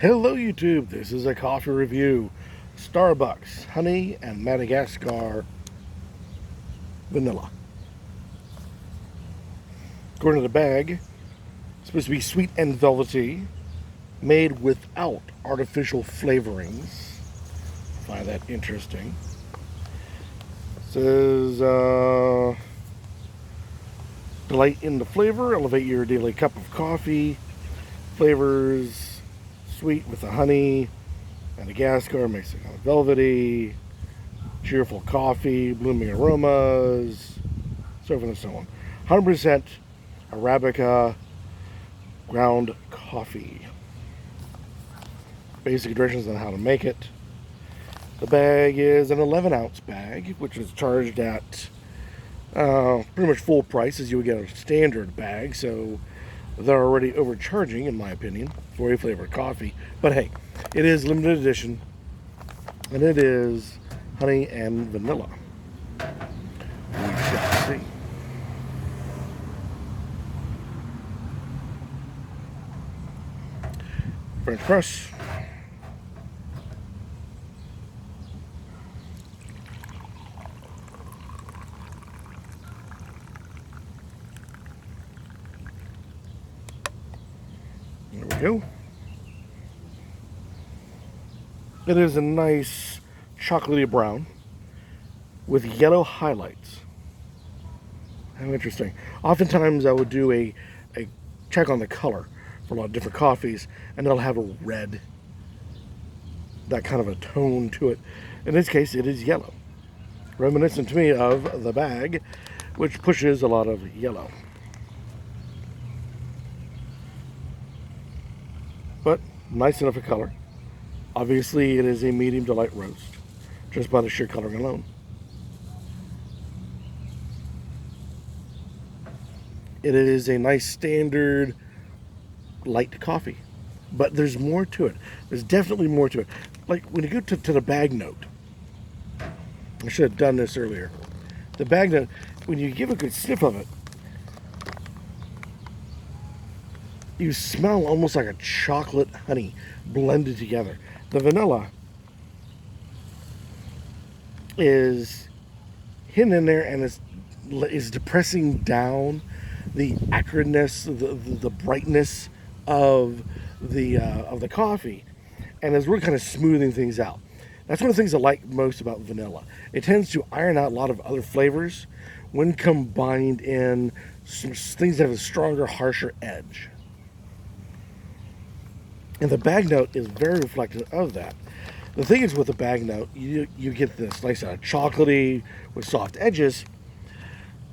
Hello YouTube, this is a coffee review. Starbucks Honey and Madagascar Vanilla. According to the bag, it's supposed to be sweet and velvety, made without artificial flavorings. Find that interesting. It says, delight in the flavor, elevate your daily cup of coffee. Flavors sweet with the honey, Madagascar makes it kind of velvety, cheerful coffee, blooming aromas, so forth and so on. 100% Arabica ground coffee. Basic directions on how to make it. The bag is an 11-ounce bag, which is charged at pretty much full price as you would get a standard bag, so they're already overcharging, in my opinion, for a flavored coffee. But hey, it is limited edition, and it is honey and vanilla. We shall see. French press. There we go. It is a nice chocolatey brown with yellow highlights. How interesting. Oftentimes I would do a check on the color for a lot of different coffees, and they'll have a red, that kind of a tone to it. In this case, it is yellow. Reminiscent to me of the bag, which pushes a lot of yellow. But nice enough a color. Obviously, it is a medium to light roast, just by the sheer coloring alone. It is a nice standard light coffee, but there's more to it. There's definitely more to it. Like when you go to the bag note, I should have done this earlier. The bag note, when you give a good sniff of it, you smell almost like a chocolate honey blended together. The vanilla is hidden in there and is depressing down the acridness, the brightness of the coffee, and is really kind of smoothing things out. That's one of the things I like most about vanilla. It tends to iron out a lot of other flavors when combined in some things that have a stronger, harsher edge. And the bag note is very reflective of that. The thing is with the bag note, you get this nice chocolatey with soft edges,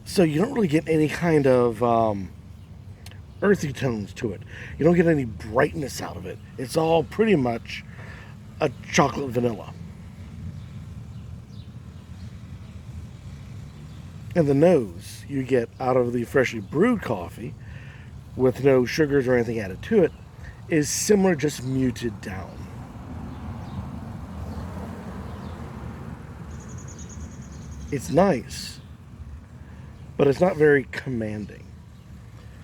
so you don't really get any kind of earthy tones to it. You don't get any brightness out of it. It's all pretty much a chocolate vanilla. And the nose you get out of the freshly brewed coffee with no sugars or anything added to it is similar, just muted down. It's nice, but it's not very commanding.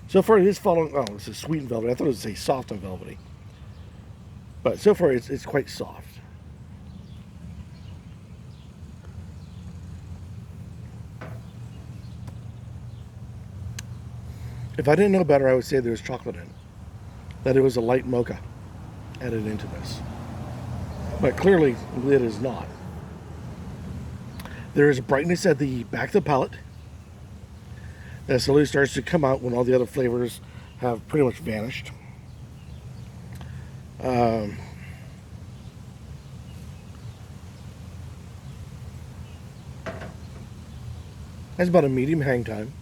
So far it is following, oh, this is sweet and velvety. I thought it was a soft and velvety. But so far it's quite soft. If I didn't know better, I would say there's chocolate in it. That it was a light mocha added into this. But clearly it is not. There is a brightness at the back of the palate that slowly starts to come out when all the other flavors have pretty much vanished. Has about a medium hang time.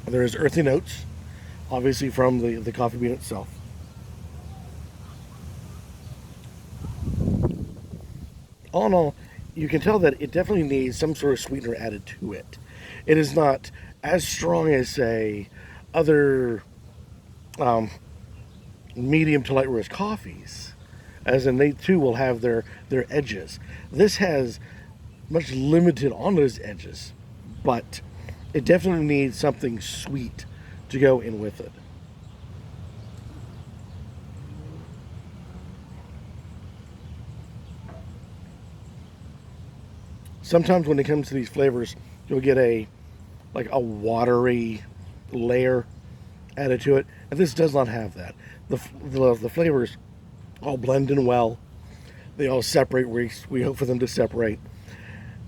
There is earthy notes, obviously from the coffee bean itself. All in all, you can tell that it definitely needs some sort of sweetener added to it. It is not as strong as, say, other medium to light roast coffees, as in they too will have their edges. This has much limited on those edges, but it definitely needs something sweet to go in with it. Sometimes when it comes to these flavors, you'll get a watery layer added to it, and this does not have that. The flavors all blend in well. They all separate. We hope for them to separate.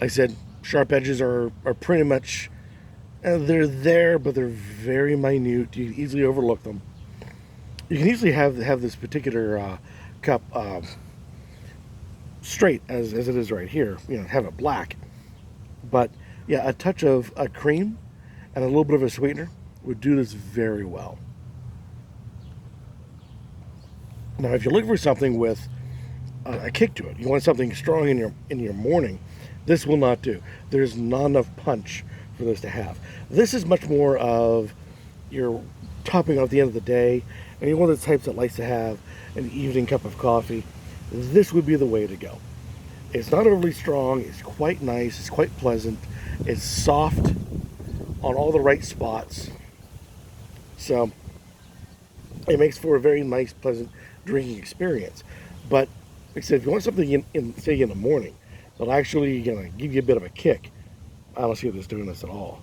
Like I said, sharp edges are pretty much, they're there, but they're very minute. You can easily overlook them. You can easily have this particular cup straight as it is right here. Have it black. But yeah, a touch of a cream and a little bit of a sweetener would do this very well. Now, if you're looking for something with a kick to it, you want something strong in your morning, this will not do. There's not enough punch for this to have. This is much more of your topping at the end of the day, and you're one of the types that likes to have an evening cup of coffee. This would be the way to go. It's not overly strong. It's quite nice. It's quite pleasant. It's soft on all the right spots. So it makes for a very nice, pleasant drinking experience. But like I said, if you want something say in the morning that'll actually give you a bit of a kick, I don't see this doing this at all.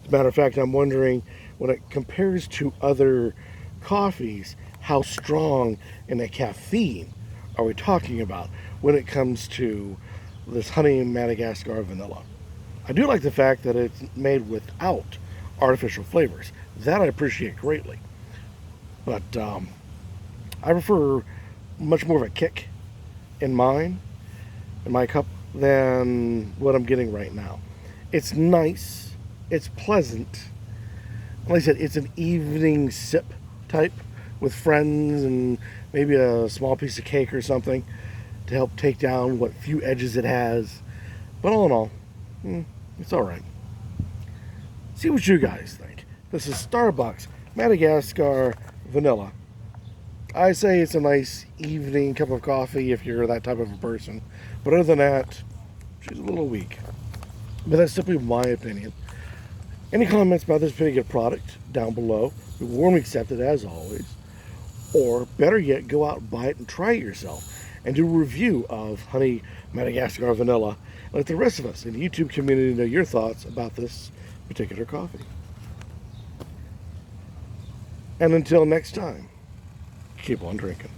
As a matter of fact, I'm wondering, when it compares to other coffees, how strong in the caffeine are we talking about when it comes to this Honey and Madagascar Vanilla? I do like the fact that it's made without artificial flavors. That I appreciate greatly. But I prefer much more of a kick in my cup, than what I'm getting right now. It's nice. It's pleasant. Like I said, it's an evening sip type with friends and maybe a small piece of cake or something to help take down what few edges it has. But all in all, it's all right. See what you guys think. This is Starbucks Madagascar Vanilla. I say it's a nice evening cup of coffee if you're that type of a person. But other than that, she's a little weak. But that's simply my opinion. Any comments about this particular product down below? Be warmly accepted as always. Or better yet, go out and buy it and try it yourself. And do a review of Honey Madagascar Vanilla. Let the rest of us in the YouTube community know your thoughts about this particular coffee. And until next time, keep on drinking.